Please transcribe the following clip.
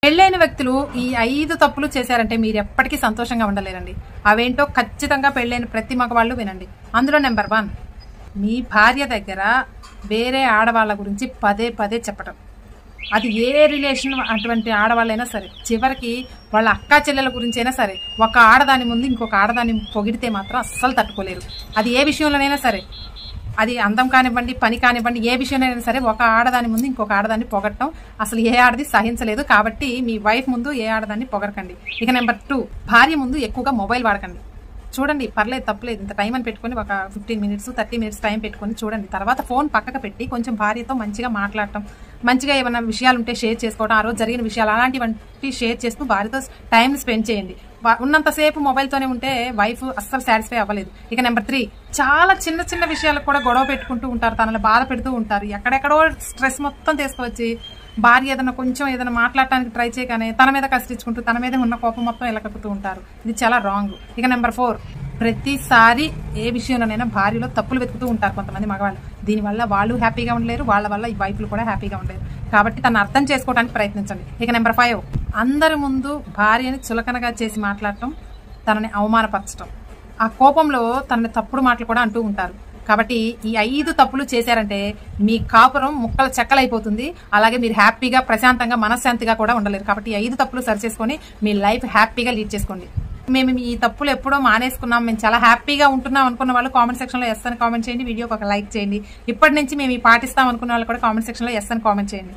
పెళ్ళైన వ్యక్తులు ఈ 5 తప్పులు చేశారంటే మీరు ఎప్పటికీ సంతోషంగా ఉండలేరండి. అవేంటో ఖచ్చితంగా పెళ్ళైన ప్రతి మగవాళ్ళు వినండి. అందులో నెంబర్ 1, మీ భార్య దగ్గర వేరే ఆడవాళ్ళ గురించి పదే పదే చెప్పటం. అది ఏ రిలేషన్ అటువంటి ఆడవాళ్ళైనా సరే, చివరికి వాళ్ళ అక్కా చెల్లెల గురించి అయినా సరే, ఒక ఆడదాని ముందు ఇంకొక ఆడదాన్ని పొగిడితే మాత్రం అస్సలు తట్టుకోలేరు. అది ఏ విషయంలోనైనా సరే, అది అందం కానివ్వండి, పని కానివ్వండి, ఏ విషయంలో సరే ఒక ఆడదాని ముందు ఇంకొక ఆడదాన్ని పొగట్టడం అసలు ఏ ఆడది సహించలేదు. కాబట్టి మీ వైఫ్ ముందు ఏ ఆడదాన్ని పొగరకండి. ఇక నెంబర్ 2, భార్య ముందు ఎక్కువగా మొబైల్ వాడకండి. చూడండి, పర్లేదు, తప్పలేదు, ఇంత టైం అని పెట్టుకుని ఒక 15 మినిట్స్ 30 మినిట్స్ టైం పెట్టుకుని చూడండి. తర్వాత ఫోన్ పక్కకు పెట్టి కొంచెం భార్యతో మంచిగా మాట్లాడటం, మంచిగా ఏమైనా విషయాలు ఉంటే షేర్ చేసుకోవడం, ఆ రోజు జరిగిన విషయాలు అలాంటివంటి షేర్ చేస్తూ భార్యతో టైం స్పెండ్ చేయండి. ఉన్నంతసేపు మొబైల్తోనే ఉంటే వైఫ్ అస్సలు సాటిస్ఫై అవ్వలేదు. ఇక నెంబర్ 3, చాలా చిన్న చిన్న విషయాలకు కూడా గొడవ పెట్టుకుంటూ ఉంటారు, తనని బాధ పెడుతూ ఉంటారు. ఎక్కడెక్కడో స్ట్రెస్ మొత్తం తీసుకువచ్చి భార్య ఏదైనా మాట్లాడటానికి ట్రై చేయగానే తన మీద కసిరించుకుంటూ తన మీద ఉన్న కోపం మొత్తం ఎలకక్కుతూ ఉంటారు. ఇది చాలా రాంగ్. ఇక నెంబర్ 4, ప్రతిసారి ఏ విషయంలోనైనా భార్యలో తప్పులు వెతుకుతూ ఉంటారు కొంతమంది మగవాళ్ళు. దీనివల్ల వాళ్ళు హ్యాపీగా ఉండలేరు, వాళ్ళ వల్ల ఈ వైఫ్లు కూడా హ్యాపీగా ఉండలేరు. కాబట్టి తను అర్థం చేసుకోవడానికి ప్రయత్నించండి. ఇక నెంబర్ 5, అందరి ముందు భార్యని చులకనగా చేసి మాట్లాడటం, తనని అవమానపరచడం, ఆ కోపంలో తనని తప్పుడు మాటలు కూడా అంటూ ఉంటారు. కాబట్టి ఈ 5 తప్పులు చేశారంటే మీ కాపురం ముక్కలు చెక్కలైపోతుంది. అలాగే మీరు హ్యాపీగా, ప్రశాంతంగా, మనశ్శాంతిగా కూడా ఉండలేరు. కాబట్టి ఈ 5 తప్పులు సరి చేసుకొని మీ లైఫ్ హ్యాపీగా లీడ్ చేసుకోండి. మేము ఈ తప్పులు ఎప్పుడో మానేసుకున్నాం, మేము చాలా హ్యాపీగా ఉంటున్నాం అనుకున్న వాళ్ళు కామెంట్ సెక్షన్ లో ఎస్ అని కామెంట్ చేయండి. వీడియోకి ఒక లైక్ చేయండి. ఇప్పటి నుంచి మేము పాటిస్తాం అనుకున్న వాళ్ళు కూడా కామెంట్ సెక్షన్ లో ఎస్ అని కామెంట్ చేయండి.